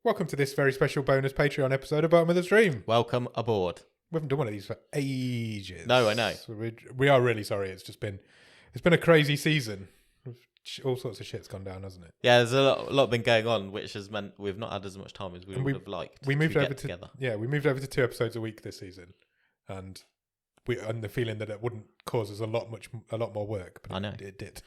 Welcome to this very special bonus Patreon episode of Bottom of the Stream. Welcome aboard. We haven't done one of these for ages. No, I know. So we are really sorry. It's been a crazy season. All sorts of shit's gone down, hasn't it? Yeah, there's a lot been going on, which has meant we've not had as much time as we would have liked. We moved over together. We moved over to 2 episodes a week this season, and the feeling that it wouldn't cause us a lot more work. But I know it did.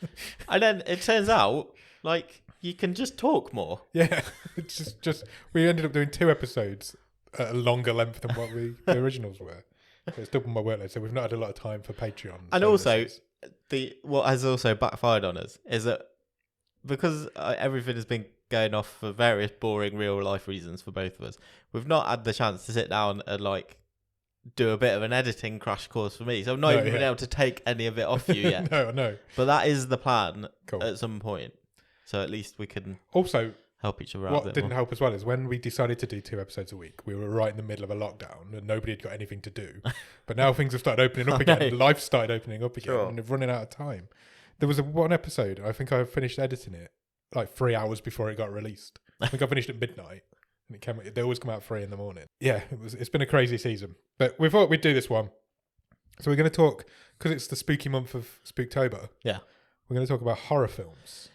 And then it turns out, like, you can just talk more. Yeah, it's just we ended up doing 2 episodes at a longer length than what the originals were. So it's double my workload. So we've not had a lot of time for Patreon. And also, what has also backfired on us is that because everything has been going off for various boring real life reasons for both of us, we've not had the chance to sit down and like do a bit of an editing crash course for me. So I've not even been able to take any of it off you yet. No. But that is the plan Cool. at some point. So at least we can also help each other out. What didn't help as well is when we decided to do 2 episodes a week, we were right in the middle of a lockdown and nobody had got anything to do. But now things have started opening up again. Life started opening up again, and we're running out of time. There was one episode, I think I finished editing it like 3 hours before it got released. I think I finished at midnight, and they always come out 3 in the morning. Yeah, it's been a crazy season, but we thought we'd do this one. So we're going to talk, because it's the spooky month of Spooktober. Yeah, we're going to talk about horror films.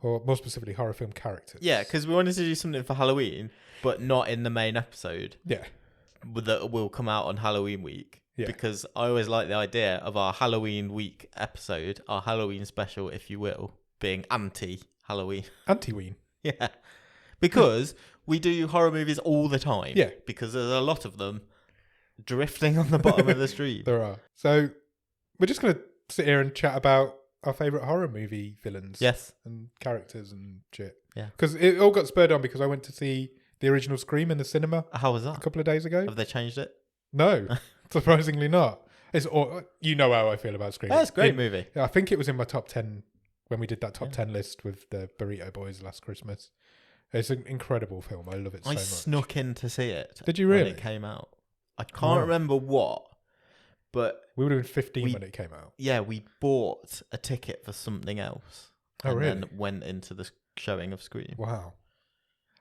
Or more specifically, horror film characters. Yeah, because we wanted to do something for Halloween, but not in the main episode. Yeah. That will come out on Halloween week. Yeah. Because I always like the idea of our Halloween week episode, our Halloween special, if you will, being anti-Halloween. Anti-ween. Yeah. Because we do horror movies all the time. Yeah. Because there's a lot of them drifting on the bottom of the street. There are. So we're just going to sit here and chat about our favourite horror movie villains. Yes. And characters and shit. Yeah. Because it all got spurred on because I went to see the original Scream in the cinema. How was that? A couple of days ago. Have they changed it? No. Surprisingly not. You know how I feel about Scream. That's a great movie. I think it was in my top 10 when we did that top 10 list with the Burrito Boys last Christmas. It's an incredible film. I love it so much. I snuck in to see it. Did you really? When it came out. I can't remember what, but we would have been 15 when it came out. Yeah, we bought a ticket for something else. And then went into the showing of Scream. Wow.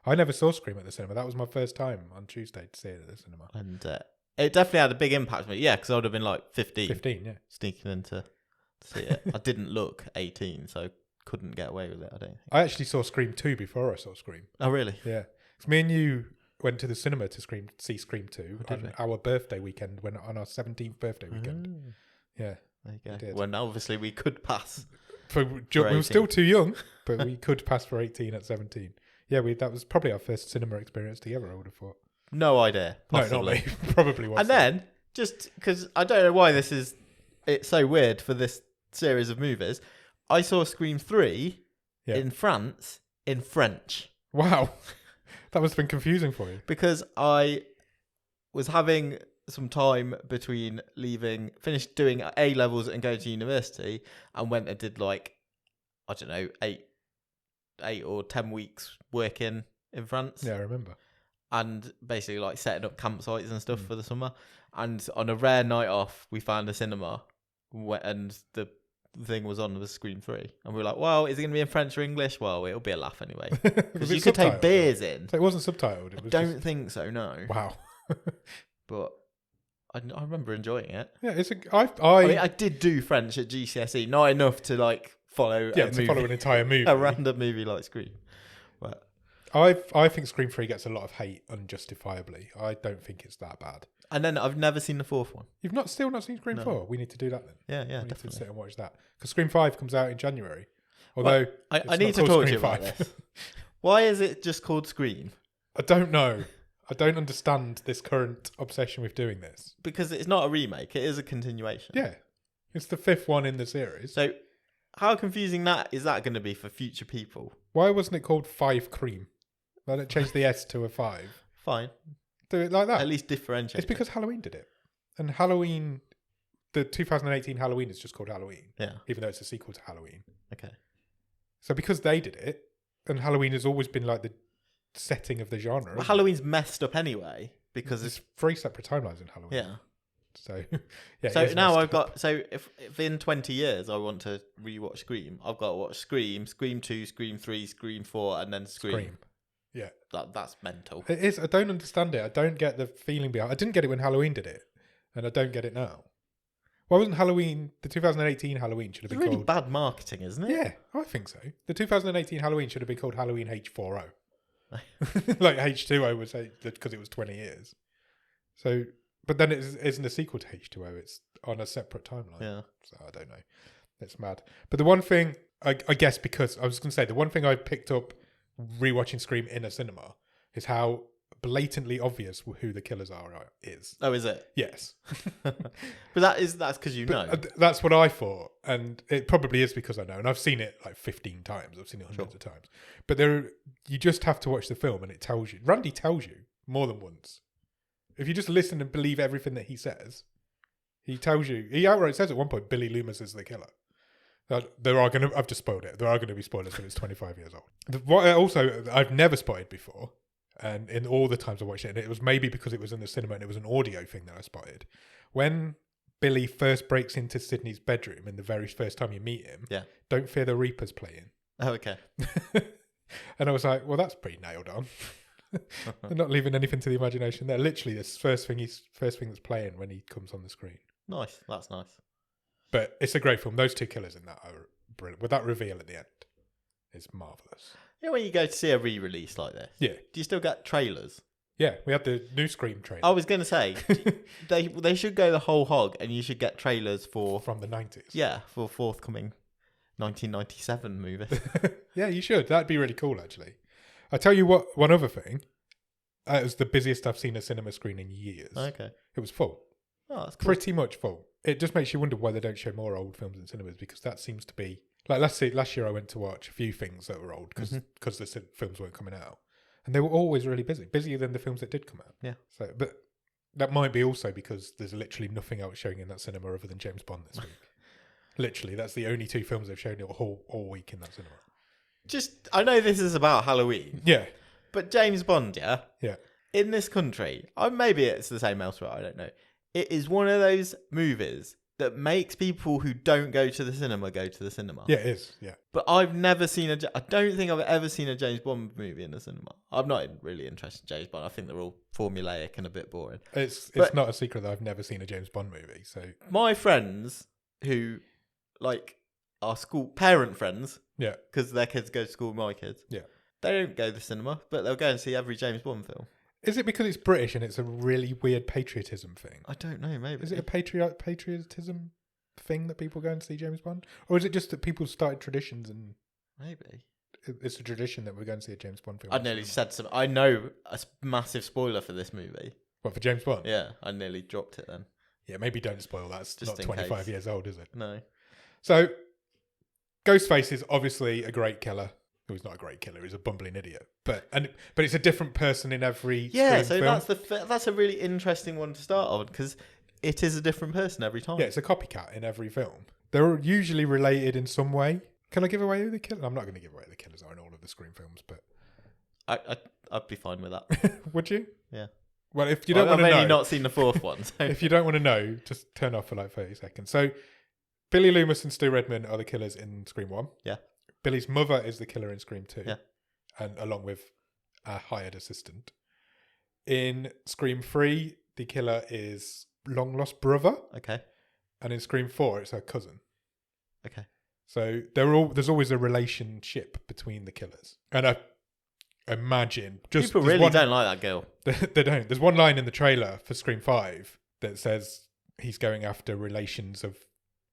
I never saw Scream at the cinema. That was my first time on Tuesday to see it at the cinema. And it definitely had a big impact on me. Yeah, because I would have been like 15. 15, yeah. Sneaking in to see it. I didn't look 18, so couldn't get away with it, I don't think. I actually saw Scream 2 before I saw Scream. Oh, really? Yeah. Because me and you went to the cinema to see Scream 2 on our birthday weekend, on our 17th birthday weekend. Yeah. There you go. We did. Well, obviously we could pass. We were still too young, but we could pass for 18 at 17. Yeah, that was probably our first cinema experience together, I would have thought. No idea. Possibly. No, not me. Probably was. And then, just because I don't know why it's so weird for this series of movies, I saw Scream 3 in France in French. Wow. That must have been confusing for you. Because I was having some time between finished doing A-levels and going to university, and went and did like, I don't know, 8 or 10 weeks working in France. Yeah, I remember. And basically like setting up campsites and stuff for the summer. And on a rare night off, we found a cinema, and the thing was on with Scream 3. And we were like, well, is it going to be in French or English? Well, it'll be a laugh anyway. Because you could take beers in. So it wasn't subtitled? I don't think so, no. Wow. But I remember enjoying it. Yeah, I mean, I did do French at GCSE, not enough to like follow follow an entire movie. A random movie like Scream. But I think Scream 3 gets a lot of hate unjustifiably. I don't think it's that bad. And then I've never seen the 4th one. You've still not seen Scream 4? We need to do that then. Yeah, we need definitely. to sit and watch that. Because Scream 5 comes out in January. Although I need to talk to you about this. Why is it just called Scream? I don't know. I don't understand this current obsession with doing this. Because it's not a remake, it is a continuation. Yeah. It's the 5th one in the series. So how confusing is that going to be for future people? Why wasn't it called 5 Cream? Why don't change the S to a 5? Fine. Do it like that. At least differentiate. It's because Halloween did it. And Halloween, the 2018 Halloween is just called Halloween. Yeah. Even though it's a sequel to Halloween. Okay. So because they did it, and Halloween has always been like the setting of the genre. Well, Halloween's messed up anyway because there's 3 separate timelines in Halloween. Yeah. So yeah. So now I've got. So if in 20 years I want to rewatch Scream, I've got to watch Scream, Scream 2, Scream 3, Scream 4, and then Scream. Yeah. That's mental. It is. I don't understand it. I don't get the feeling behind. I didn't get it when Halloween did it, and I don't get it now. Why wasn't Halloween, the 2018 Halloween should have been really called... bad marketing, isn't it? Yeah, I think so. The 2018 Halloween should have been called Halloween H40. Like H2O was because it was 20 years. So, but then it isn't a sequel to H2O. It's on a separate timeline. Yeah. So I don't know. It's mad. But the one thing, I guess because, I was going to say, the one thing I picked up rewatching Scream in a cinema is how blatantly obvious who the killers is. Oh, is it? Yes. But that's because you know. That's what I thought, and it probably is because I know, and I've seen it like 15 times. I've seen it hundreds of times. But you just have to watch the film, and it tells you. Randy tells you more than once. If you just listen and believe everything that he says, he tells you. He outright says at one point, Billy Loomis is the killer. I've just spoiled it. There are going to be spoilers when it's 25 years old. What I've never spotted before. And in all the times I watched it, and it was maybe because it was in the cinema and it was an audio thing that I spotted. When Billy first breaks into Sydney's bedroom and the very first time you meet him, Don't Fear the Reaper's playing. Oh, okay. And I was like, well, that's pretty nailed on. They're not leaving anything to the imagination there. Literally, this first thing that's playing when he comes on the screen. Nice. That's nice. But it's a great film. Those two killers in that are brilliant. With that reveal at the end, it's marvellous. You know when you go to see a re-release like this? Yeah. Do you still get trailers? Yeah, we had the new Scream trailer. I was going to say, they should go the whole hog and you should get trailers from the 90s. Yeah, for forthcoming 1997 movie. Yeah, you should. That'd be really cool, actually. I tell you what, one other thing. It was the busiest I've seen a cinema screen in years. Okay. It was full. Oh, that's cool. Pretty much full. It just makes you wonder why they don't show more old films in cinemas, because that seems to be... Like, last year I went to watch a few things that were old because the films weren't coming out. And they were always really busy. Busier than the films that did come out. Yeah. So, but that might be also because there's literally nothing else showing in that cinema other than James Bond this week. Literally, that's the only two films they've shown all week in that cinema. I know this is about Halloween. Yeah. But James Bond, yeah? Yeah. In this country, maybe it's the same elsewhere, I don't know. It is one of those movies that makes people who don't go to the cinema go to the cinema. Yeah, it is. Yeah. But I've never seen I don't think I've ever seen a James Bond movie in the cinema. I'm not really interested in James Bond. I think they're all formulaic and a bit boring. It's not a secret that I've never seen a James Bond movie. So my friends who are parent friends, yeah, because their kids go to school with my kids. Yeah. They don't go to the cinema, but they'll go and see every James Bond film. Is it because it's British and it's a really weird patriotism thing? I don't know, maybe. Is it a patriotism thing that people go and see James Bond? Or is it just that people started traditions and... Maybe. It's a tradition that we're going to see a James Bond film? I nearly said some... I know a massive spoiler for this movie. What, for James Bond? Yeah, I nearly dropped it then. Yeah, maybe don't spoil that. It's Just not 25 years old, is it? No. So, Ghostface is obviously a great killer. He's not a great killer. He's a bumbling idiot. But it's a different person in every Scream film. That's a really interesting one to start on, because it is a different person every time. Yeah, it's a copycat in every film. They're usually related in some way. Can I give away who the killer? I'm not going to give away who the killers are in all of the Scream films, but I'd be fine with that. Would you? Yeah. Well, if you don't want to know, I've only not seen the fourth one. So. If you don't want to know, just turn off for like 30 seconds. So, Billy Loomis and Stu Redman are the killers in Scream 1. Yeah. Billy's mother is the killer in Scream 2. Yeah. And along with a hired assistant. In Scream 3, the killer is long lost brother. Okay. And in Scream 4, it's her cousin. Okay. So there's always a relationship between the killers. And I imagine... People really don't like that girl. They don't. There's one line in the trailer for Scream 5 that says he's going after relations of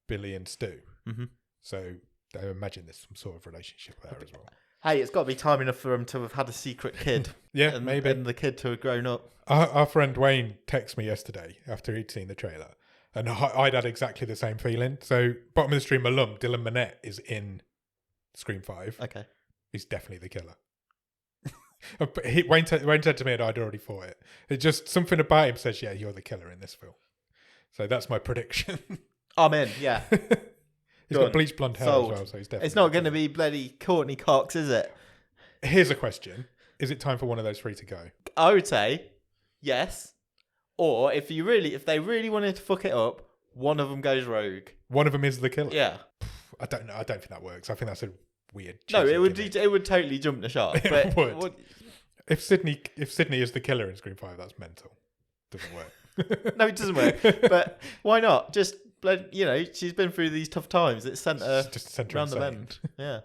Billy and Stu. Mm-hmm. So... I imagine there's some sort of relationship there as well. Hey, it's got to be time enough for him to have had a secret kid. Yeah, maybe. And the kid to have grown up. Our friend Wayne texted me yesterday after he'd seen the trailer. And I'd had exactly the same feeling. So, Bottom of the Stream alum, Dylan Minnette, is in Scream 5. Okay. He's definitely the killer. Wayne said to me, and I'd already thought it. It's just something about him says, yeah, you're the killer in this film. So that's my prediction. I'm in, yeah. He's got bleached blonde hair as well, so he's definitely... It's not going to be bloody Courtney Cox, is it? Here's a question. Is it time for one of those three to go? I would say yes. Or if they really wanted to fuck it up, one of them goes rogue. One of them is the killer? Yeah. I don't know. I don't think that works. I think that's a weird... No, it would totally jump the shark. But it would. If Sydney is the killer in Scream 5, that's mental. Doesn't work. No, it doesn't work. But why not? Just, she's been through these tough times. It sent her round the bend. Yeah.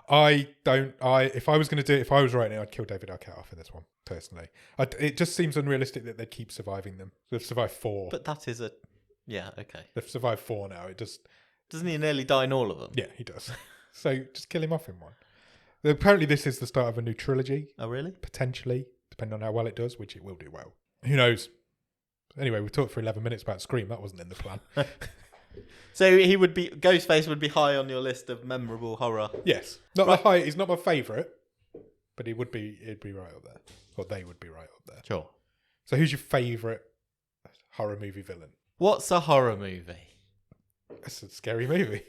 If I was writing it, I'd kill David Arquette off in this one, personally. It just seems unrealistic that they'd keep surviving them. They've survived 4. But that is okay. They've survived 4 now. Doesn't he nearly die in all of them? Yeah, he does. So just kill him off in one. Apparently this is the start of a new trilogy. Oh, really? Potentially, depending on how well it does, which it will do well. Who knows? Anyway, we talked for 11 minutes about Scream. That wasn't in the plan. So Ghostface would be high on your list of memorable horror. Yes. He's not my favourite, but he'd be right up there. Or they would be right up there. Sure. So who's your favourite horror movie villain? What's a horror movie? It's a scary movie.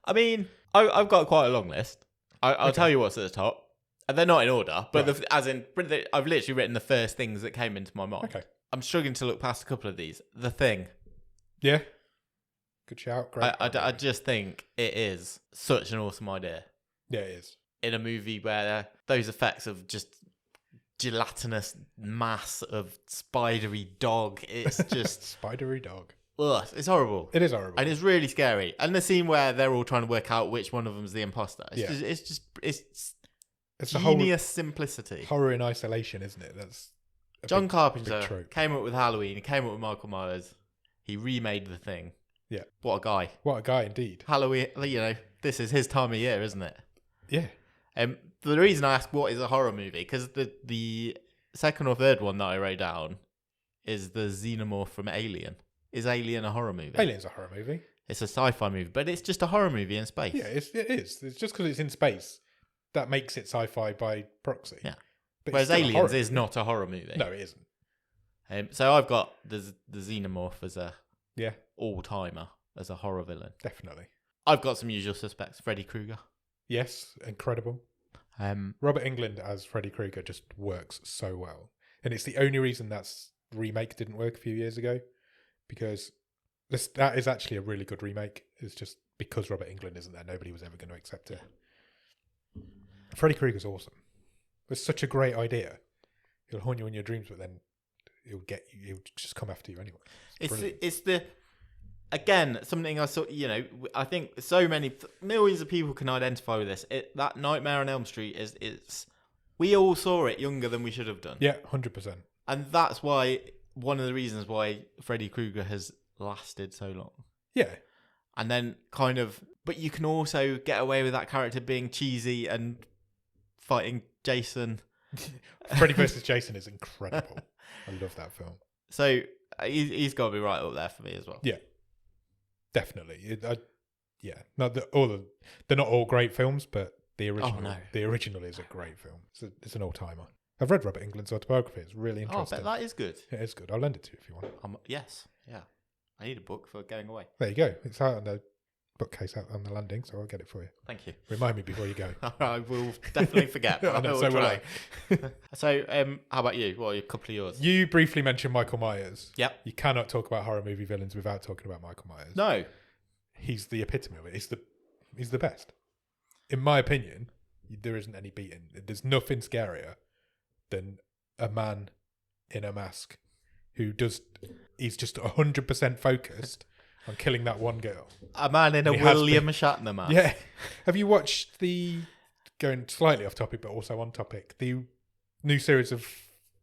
I mean, I've got quite a long list. I'll tell you what's at the top. And they're not in order, but right. I've literally written the first things that came into my mind. Okay. I'm struggling to look past a couple of these. The Thing. Yeah. Good shout. Great. I just think it is such an awesome idea. Yeah, it is. In a movie where those effects of just gelatinous mass of spidery dog, it's just... Spidery dog. Ugh, it's horrible. It is horrible. And it's really scary. And the scene where they're all trying to work out which one of them's the imposter. It's the genius simplicity. Horror in isolation, isn't it? That's John Carpenter came up with Halloween. He came up with Michael Myers. He remade The Thing. Yeah. What a guy. What a guy, indeed. Halloween, this is his time of year, isn't it? Yeah. The reason I ask what is a horror movie, because the second or third one that I wrote down is the xenomorph from Alien. Is Alien a horror movie? Alien's a horror movie. It's a sci-fi movie, but it's just a horror movie in space. Yeah, it is. It's just because it's in space that makes it sci-fi by proxy. Yeah. But whereas Aliens is not a horror movie. No, it isn't. So I've got the xenomorph as a Yeah. all-timer, as a horror villain. Definitely. I've got some usual suspects. Freddy Krueger. Yes, incredible. Robert Englund as Freddy Krueger just works so well. And it's the only reason that remake didn't work a few years ago. Because that is actually a really good remake. It's just because Robert Englund isn't there, nobody was ever going to accept it. Freddy Krueger's awesome. It's such a great idea. He'll haunt you in your dreams, but then he'll just come after you anyway. It's again, something I saw, I think so many millions of people can identify with this. That Nightmare on Elm Street is we all saw it younger than we should have done. Yeah, 100%. And that's why one of the reasons why Freddy Krueger has lasted so long. Yeah. And then but you can also get away with that character being cheesy and fighting Jason. Freddy vs. Jason is incredible. I love that film. So he's got to be right up there for me as well. Yeah. Definitely. They're not all great films, but the original is a great film. It's an all-timer. I've read Robert Englund's autobiography. It's really interesting. I bet that is good. It is good. I'll lend it to you if you want. Yes. Yeah. I need a book for going away. There you go. It's out on the bookcase out on the landing, so I'll get it for you. Thank you. Remind me before you go. I will definitely forget. I know, so will I. So, how about you? What are a couple of yours? You briefly mentioned Michael Myers. Yep. You cannot talk about horror movie villains without talking about Michael Myers. No. He's the epitome of it. He's the best. In my opinion, there isn't any beating. There's nothing scarier than a man in a mask he's just 100% focused on killing that one girl. A man in a William Shatner mask. Yeah. Have you watched going slightly off topic, but also on topic, the new series of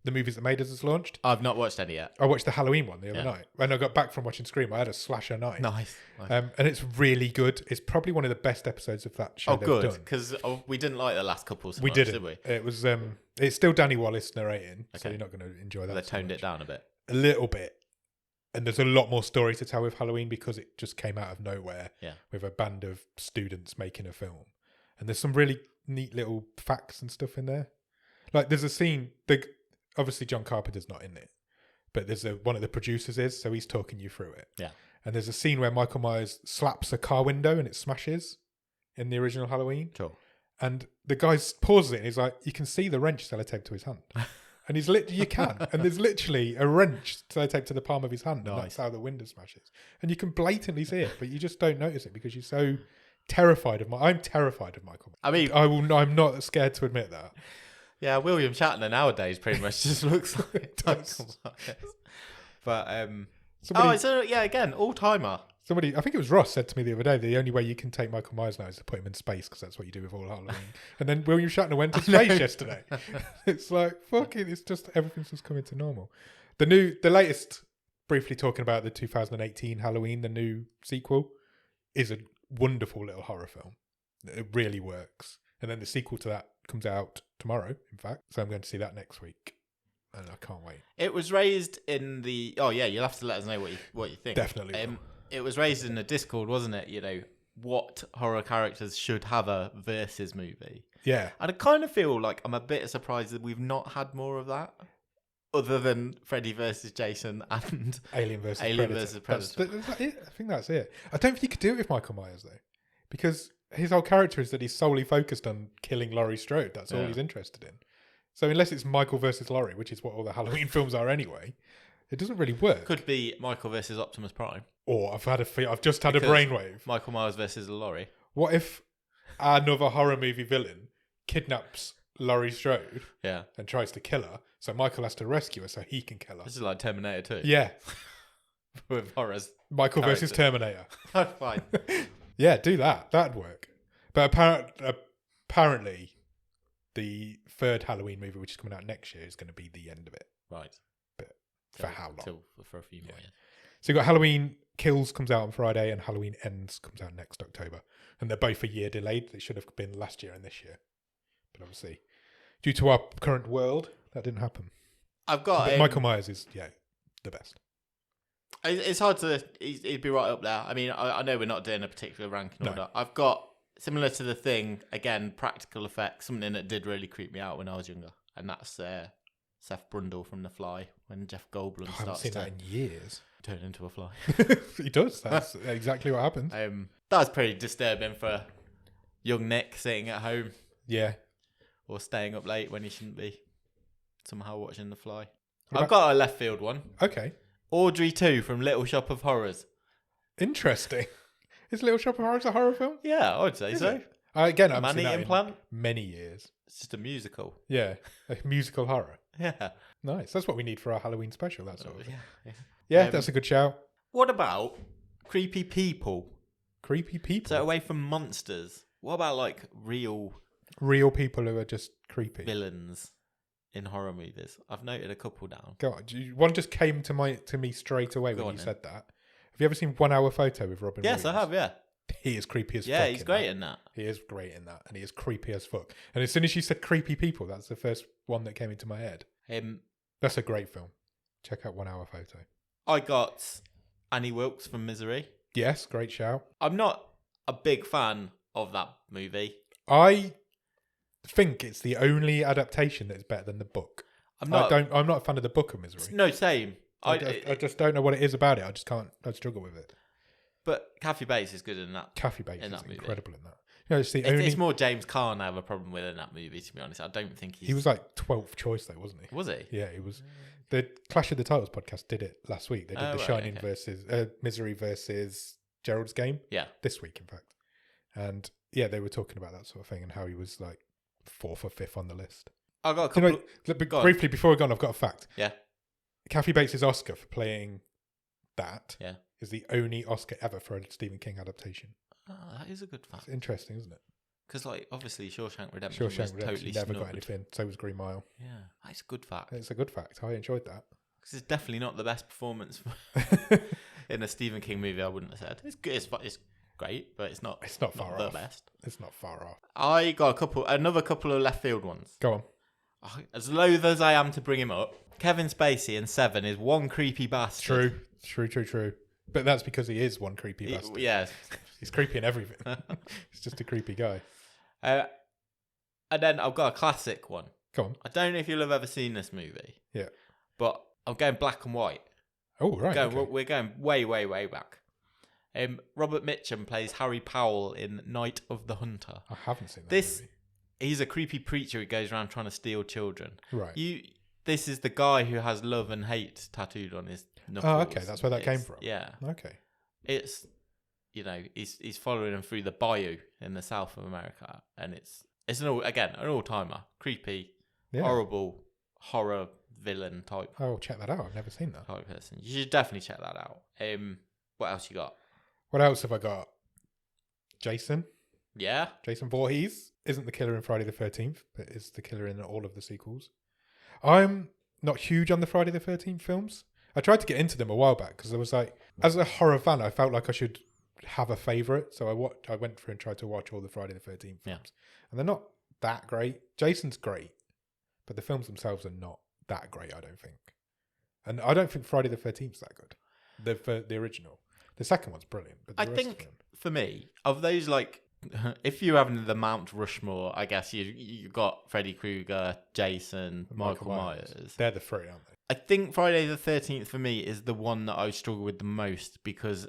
the movies that made us has launched? I've not watched any yet. I watched the Halloween one the other night. When I got back from watching Scream, I had a slasher night. Nice. And it's really good. It's probably one of the best episodes of that show they've done. Because we didn't like the last couple so we much, didn't. did we? It was it's still Danny Wallace narrating, so you're not going to enjoy that. They toned it down a bit. A little bit. And there's a lot more story to tell with Halloween because it just came out of nowhere with a band of students making a film. And there's some really neat little facts and stuff in there. Like there's a scene, obviously John Carpenter's not in it, but there's one of the producers is, so he's talking you through it. Yeah. And there's a scene where Michael Myers slaps a car window and it smashes in the original Halloween. Sure. And the guy pauses it and he's like, you can see the wrench sellotaped to his hand. And you can. And there's literally a wrench sellotaped to the palm of his hand. Nice. And that's how the window smashes. And you can blatantly see it, but you just don't notice it because you're so terrified of I'm terrified of Michael. I mean, I'm not scared to admit that. Yeah, William Shatner nowadays pretty much just looks like Michael Myers. But again, all timer. Somebody, I think it was Ross, said to me the other day, the only way you can take Michael Myers now is to put him in space because that's what you do with all Halloween. And then William Shatner went to space yesterday. It's like, fuck it, it's just, everything's just coming to normal. The latest, briefly talking about the 2018 Halloween, the new sequel, is a wonderful little horror film. It really works. And then the sequel to that comes out tomorrow, in fact. So I'm going to see that next week. And I can't wait. It was raised in the... Oh, yeah, you'll have to let us know what you think. Definitely. It was raised in the Discord, wasn't it? You know, what horror characters should have a versus movie. Yeah. And I kind of feel like I'm a bit surprised that we've not had more of that. Other than Freddy versus Jason and Alien versus Predator. That's it. I think that's it. I don't think you could do it with Michael Myers, though. Because his whole character is that he's solely focused on killing Laurie Strode. That's all he's interested in. So unless it's Michael versus Laurie, which is what all the Halloween films are anyway, it doesn't really work. Could be Michael versus Optimus Prime. Or I've just had a brainwave. Michael Myers versus Laurie. What if another horror movie villain kidnaps Laurie Strode and tries to kill her, so Michael has to rescue her so he can kill her? This is like Terminator 2. Yeah. With horrors. Michael versus Terminator. Fine. Yeah, do that. That'd work. But apparently, the third Halloween movie, which is coming out next year, is going to be the end of it. Right. But for how long? For a few more years. So you've got Halloween Kills comes out on Friday and Halloween Ends comes out next October. And they're both a year delayed. They should have been last year and this year. But obviously, due to our current world, that didn't happen. But Michael Myers is, the best. It's hard to... He'd be right up there. I mean, I know we're not doing a particular ranking order. I've got, similar to The Thing, again, practical effects, something that did really creep me out when I was younger. And that's Seth Brundle from The Fly, when Jeff Goldblum starts to... I haven't seen that in years. Turn into a fly. He does. That's exactly what happens. That was pretty disturbing for young Nick sitting at home. Yeah. Or staying up late when he shouldn't be. Somehow watching The Fly. I've got a left field one. Okay. Audrey 2 from Little Shop of Horrors. Interesting. Is Little Shop of Horrors a horror film? Yeah, I would say so. Again, I've seen Manny that Implant? in many years. It's just a musical. Yeah, a musical horror. Yeah. Nice. That's what we need for our Halloween special, that sort of thing. Yeah. Yeah, that's a good shout. What about creepy people? Creepy people? So away from monsters, what about like real people who are just creepy? Villains in horror movies. I've noted a couple down. Go on. One just came to me straight away when you said that. Have you ever seen 1 Hour Photo with Robin Williams? Yes, I have, yeah. He is creepy as fuck. Yeah, he's great in that. He is great in that. And he is creepy as fuck. And as soon as you said creepy people, that's the first one that came into my head. That's a great film. Check out 1 Hour Photo. I got Annie Wilkes from Misery. Yes, great shout. I'm not a big fan of that movie. I think it's the only adaptation that is better than the book. I'm not a fan of the book of Misery. No, same. I just don't know what it is about it. I struggle with it. But Kathy Bates is good in that. Kathy Bates is incredible in that. You know, it's more James Caan I have a problem with in that movie, to be honest. I don't think he was like 12th choice though, wasn't he? Was he? Yeah, he was. The Clash of the Titles podcast did it last week. They did The Shining versus Misery versus Gerald's Game. Yeah. This week, in fact. And yeah, they were talking about that sort of thing and how he was like 4th or 5th on the list. I got a couple. Briefly before we go on, I've got a fact. Yeah. Kathy Bates' Oscar for playing that is the only Oscar ever for a Stephen King adaptation. Oh, that is a good fact. It's interesting, isn't it? Because, like, obviously, Shawshank Redemption was totally never snubbed. got anything. So was Green Mile. Yeah, that's a good fact. It's a good fact. I enjoyed that. Because it's definitely not the best performance in a Stephen King movie. I wouldn't have said it's good. It's great, but it's not. It's not far off. The best. It's not far off. I got another couple of left field ones. Go on. As loath as I am to bring him up, Kevin Spacey in Seven is one creepy bastard. True. But that's because he is one creepy bastard. Yeah. He's creepy in everything. He's just a creepy guy. And then I've got a classic one. Go on. I don't know if you'll have ever seen this movie. Yeah. But I'm going black and white. Oh, right. We're going way, way, way back. Robert Mitchum plays Harry Powell in Night of the Hunter. I haven't seen that movie. He's a creepy preacher who goes around trying to steal children. Right. This is the guy who has love and hate tattooed on his knuckles. Oh, okay. That's where that came from. Yeah. Okay. It's, he's following him through the bayou in the south of America. And it's an all-timer. Creepy. horrible horror villain type. Oh, check that out. I've never seen that. Type person. You should definitely check that out. What else you got? What else have I got? Jason. Yeah. Jason Voorhees isn't the killer in Friday the 13th, but is the killer in all of the sequels. I'm not huge on the Friday the 13th films. I tried to get into them a while back because I was like, as a horror fan, I felt like I should have a favourite. So I went through and tried to watch all the Friday the 13th films. Yeah. And they're not that great. Jason's great, but the films themselves are not that great, I don't think. And I don't think Friday the 13th's that good. The original. The second one's brilliant. But I think, for me, of those, like, if you're having the Mount Rushmore, I guess you got Freddy Krueger, Jason, Michael Myers. They're the three, aren't they? I think Friday the 13th for me is the one that I struggle with the most because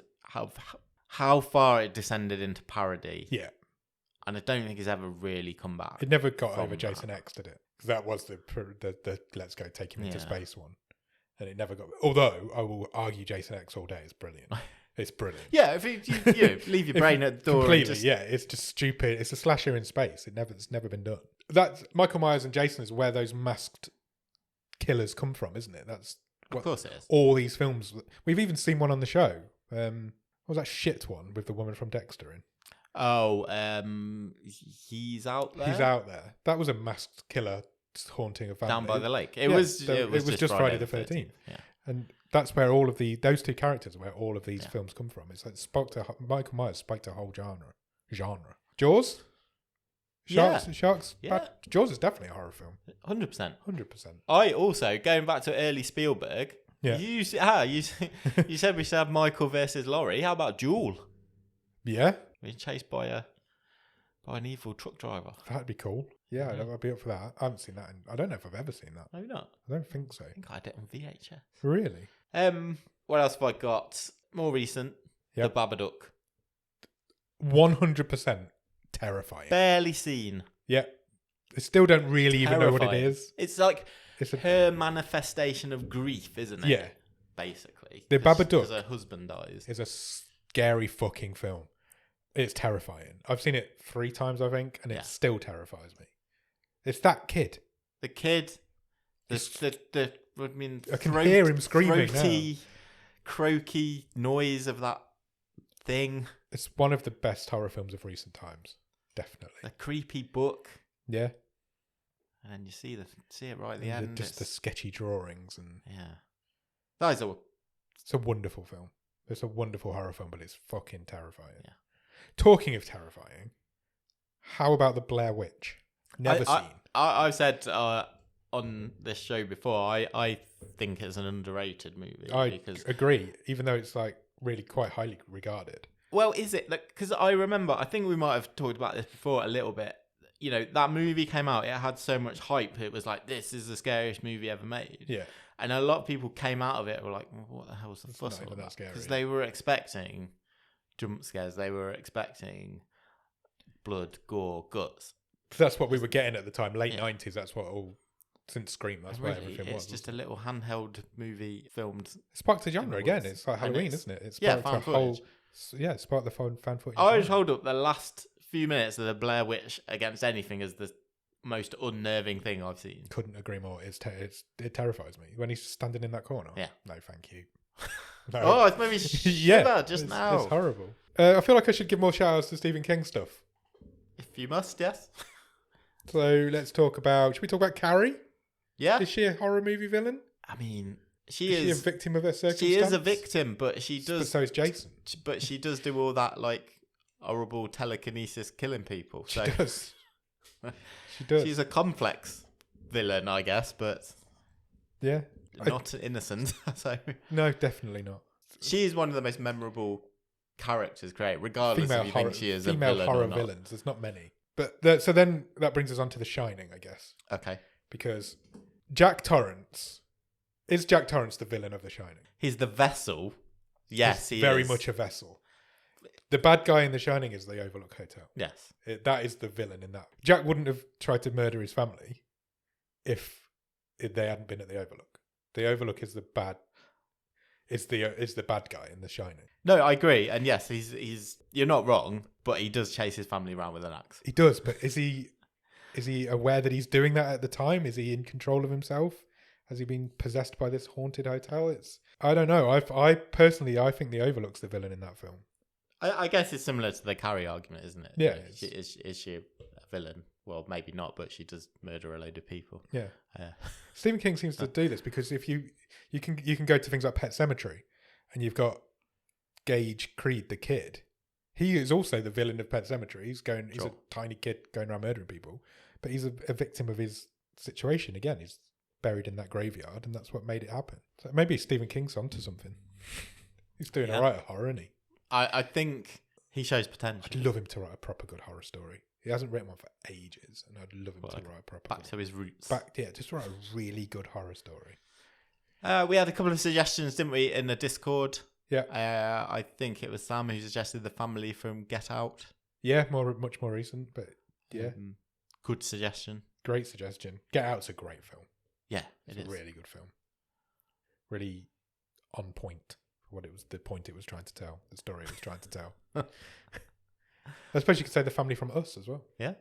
how far it descended into parody. Yeah. And I don't think it's ever really come back. It never got over Jason X, did it? Because that was the let's go take him into space one. And it never got... Although, I will argue Jason X all day is brilliant. It's brilliant. Yeah, if you leave your brain at the door. Completely, yeah. It's just stupid. It's a slasher in space. It's never been done. That's Michael Myers and Jason is where those masked killers come from, isn't it? That's what, of course it is. All these films. We've even seen one on the show. What was that shit one with the woman from Dexter in? Oh, he's out there. He's out there. That was a masked killer haunting a family Down by the lake. It was just Friday the 13th. Yeah. And that's where those two characters are where all of these films come from. It's like Michael Myers spoke to a whole genre. Jaws? Sharks? Yeah. Jaws is definitely a horror film. 100%. 100%. I also, going back to early Spielberg, you said we should have Michael versus Laurie. How about Duel? Yeah. Being chased by an evil truck driver. That'd be cool. Yeah, I'd be up for that. I haven't seen that. I don't know if I've ever seen that. Maybe not. I don't think so. I think I had it on VHS. Really? What else have I got? More recent. Yep. The Babadook. 100% terrifying. Barely seen. Yeah. I still don't really even know what it is. It's like her manifestation of grief, isn't it? Yeah. Basically. The Babadook. Because her husband dies. It's a scary fucking film. It's terrifying. I've seen it 3 times, I think, and it still terrifies me. It's that kid. The kid. I can hear him screaming now. Croaky noise of that thing. It's one of the best horror films of recent times. Definitely. The creepy book. Yeah. And then you see it right at the end. Just the sketchy drawings and It's a wonderful film. It's a wonderful horror film, but it's fucking terrifying. Yeah. Talking of terrifying, how about the Blair Witch? Never seen. I've said on this show before, I think it's an underrated movie. I agree, even though it's like really quite highly regarded. Well, is it? Because I remember, I think we might have talked about this before a little bit. You know, that movie came out, it had so much hype. It was like, this is the scariest movie ever made. Yeah. And a lot of people came out of it and were like, well, what the hell was the fuss all about? Because they were expecting jump scares. They were expecting blood, gore, guts. That's what we were getting at the time. Late 90s, that's what since Scream, that's what everything was. It's just a little handheld movie filmed. It sparked a genre again. It's like Halloween, isn't it? It sparked fan footage. It sparked the fan footage. I just hold up the last few minutes of the Blair Witch against anything as the most unnerving thing I've seen. Couldn't agree more. It terrifies me when he's standing in that corner. Yeah. No, thank you. No. Oh, it's made me shiver now. It's horrible. I feel like I should give more shout outs to Stephen King stuff. If you must, yes. So let's talk about. Should we talk about Carrie? Yeah. Is she a horror movie villain? I mean, is she a victim of her circumstance? She is a victim, but she does. But so is Jason. But she does do all that like horrible telekinesis killing people. So. She does. She does. She's a complex villain, I guess, but not innocent. So no, definitely not. She is one of the most memorable characters created, regardless if you think she is a villain or not. Female horror villains. There's not many. But so then that brings us on to The Shining, I guess. Okay. Because Jack Torrance is the villain of The Shining? He's the vessel. Yes, he is very much a vessel. The bad guy in The Shining is the Overlook Hotel. Yes. That is the villain in that. Jack wouldn't have tried to murder his family if they hadn't been at the Overlook. The Overlook is the bad guy in The Shining. No, I agree. And yes, he's you're not wrong, but he does chase his family around with an axe. He does, but is he Is he aware that he's doing that at the time? Is he in control of himself? Has he been possessed by this haunted hotel? I don't know. I personally think the Overlook's the villain in that film. I guess it's similar to the Carrie argument, isn't it? Yeah. Is she a villain? Well, maybe not, but she does murder a load of people. Yeah. Stephen King seems to do this because if you can go to things like Pet Sematary, and you've got Gage Creed, the kid. He is also the villain of Pet Sematary. He's a tiny kid going around murdering people, but he's a victim of his situation. Again, he's buried in that graveyard, and that's what made it happen. So maybe Stephen King's onto something. He's doing all right at horror, isn't he? I think he shows potential. I'd love him to write a proper good horror story. He hasn't written one for ages, and I'd love him to write a proper back to his roots. Just write a really good horror story. We had a couple of suggestions, didn't we, in the Discord? Yeah. I think it was Sam who suggested the family from Get Out. Yeah, much more recent, but yeah. Good suggestion. Great suggestion. Get Out's a great film. Yeah, it's a really good film. Really on point for what it was, the point it was trying to tell, the story it was trying to tell. I suppose you could say the family from Us as well. Yeah.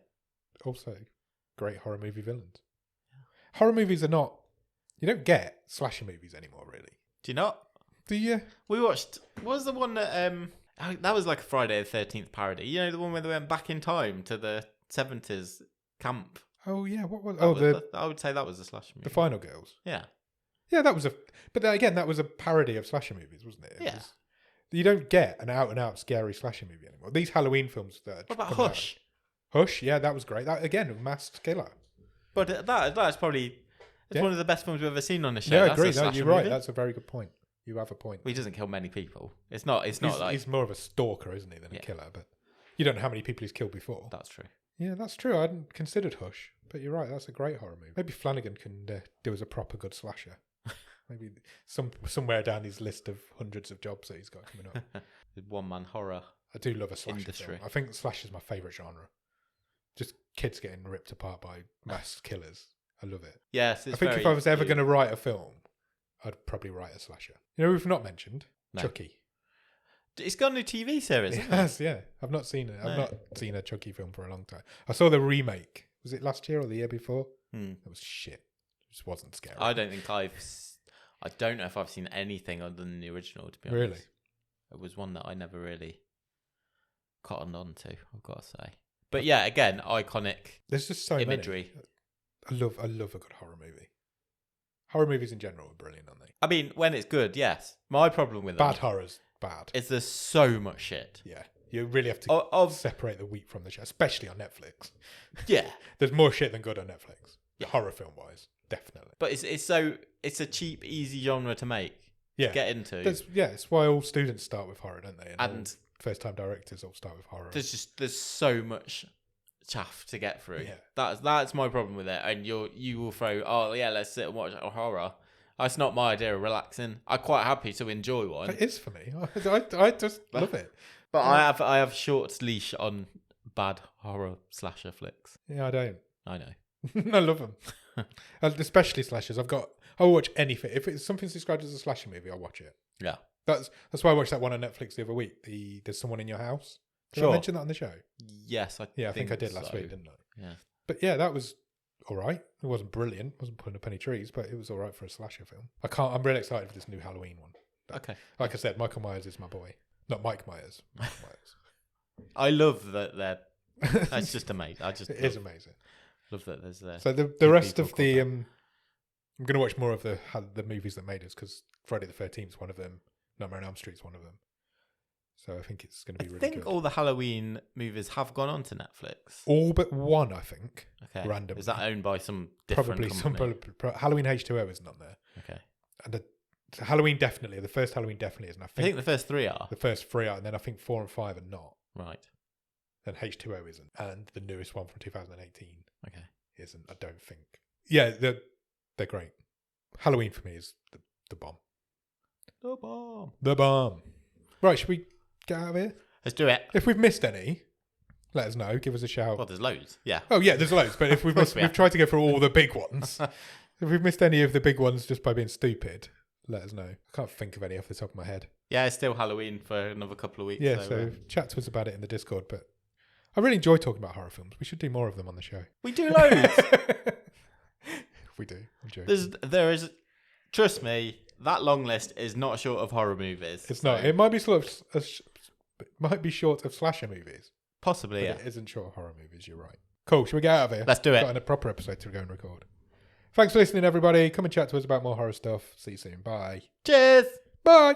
Also, great horror movie villains. Yeah. Horror movies are not, you don't get slasher movies anymore, really. Do you not? Do you? We watched, what was the one that, that was like a Friday the 13th parody. You know, the one where they went back in time to the 70s camp. Oh, yeah. What was, I would say that was a slasher movie. The Final Girls. Yeah. Yeah, that was but again, that was a parody of slasher movies, wasn't it? You don't get an out-and-out scary slasher movie anymore. These Halloween films that what about Hush? Hush, yeah, that was great. That, again, a masked killer. But that's probably one of the best films we've ever seen on the show. Yeah, I agree. No, you're right. That's a very good point. You have a point. He doesn't kill many people. It's not like... He's more of a stalker, isn't he, than a killer. But you don't know how many people he's killed before. That's true. Yeah, that's true. I hadn't considered Hush. But you're right. That's a great horror movie. Maybe Flanagan can do as a proper good slasher. Maybe somewhere down his list of hundreds of jobs that he's got coming up. One-man horror. I do love a slasher film. I think slasher is my favourite genre. Just kids getting ripped apart by masked killers. I love it. Yes, I think if I was ever going to write a film, I'd probably write a slasher. You know, we've not mentioned Chucky. It's got a new TV series. It has, yeah. I've not seen it. I've not seen a Chucky film for a long time. I saw the remake. Was it last year or the year before? It was shit. It just wasn't scary. I don't know if I've seen anything other than the original, to be honest. Really? It was one that I never really cottoned on to, I've got to say. But yeah, again, iconic. There's just so imagery. Many. I love a good horror movie. Horror movies in general are brilliant, aren't they? I mean, when it's good, yes. My problem with bad horror's bad. Is there's so much shit. Yeah. You really have to separate the wheat from the chaff, especially on Netflix. Yeah. There's more shit than good on Netflix. Yeah. Horror film wise, definitely. But it's a cheap, easy genre to make. To get into. It's why all students start with horror, don't they? And first time directors all start with horror. There's so much chaff to get through. Yeah. That's my problem with it. And you will throw, let's sit and watch a horror. That's not my idea of relaxing. I'm quite happy to enjoy one. It is for me. I just love it. But I have short leash on bad horror slasher flicks. Yeah, I don't. I know. I love them. Especially slashers. I'll watch anything. If it's something described as a slasher movie, I'll watch it. Yeah. That's why I watched that one on Netflix the other week. There's Someone in Your House. Did I mention that on the show? Yes, I think I did last week, didn't I? Yeah. But yeah, that was all right. It wasn't brilliant. It wasn't putting up any trees, but it was all right for a slasher film. I'm really excited for this new Halloween one. Okay. Like I said, Michael Myers is my boy. Not Mike Myers. Michael Myers. I love that that's just amazing. It is amazing. Love that there's there. So the rest of the I'm going to watch more of the movies that made us, because Friday the 13th is one of them. Nightmare on Elm Street is one of them. So I think it's going to be really good. I think all the Halloween movies have gone on to Netflix. All but one, I think. Okay. Randomly. Is that owned by some different company? Halloween H2O isn't on there. Okay. And Halloween definitely. The first Halloween definitely isn't. I think the first three are. The first three are, and then I think 4 and 5 are not. Right. Then H2O isn't, and the newest one from 2018 isn't. I don't think. Yeah, they're great. Halloween for me is the bomb. The bomb. The bomb. Right, should we get out of here? Let's do it. If we've missed any, let us know. Give us a shout. Well, there's loads. Yeah. Oh yeah, there's loads. But if we've missed, we've tried to go through all the big ones. If we've missed any of the big ones just by being stupid, let us know. I can't think of any off the top of my head. Yeah, it's still Halloween for another couple of weeks. Yeah, so chat to us about it in the Discord. But I really enjoy talking about horror films. We should do more of them on the show. We do loads. We do. I'm joking. There is, trust me, that long list is not short of horror movies. It's not. It might be might be short of slasher movies. Possibly, It isn't short of horror movies. You're right. Cool. Shall we get out of here? Let's do it. Got a proper episode to go and record. Thanks for listening, everybody. Come and chat to us about more horror stuff. See you soon. Bye. Cheers. Bye.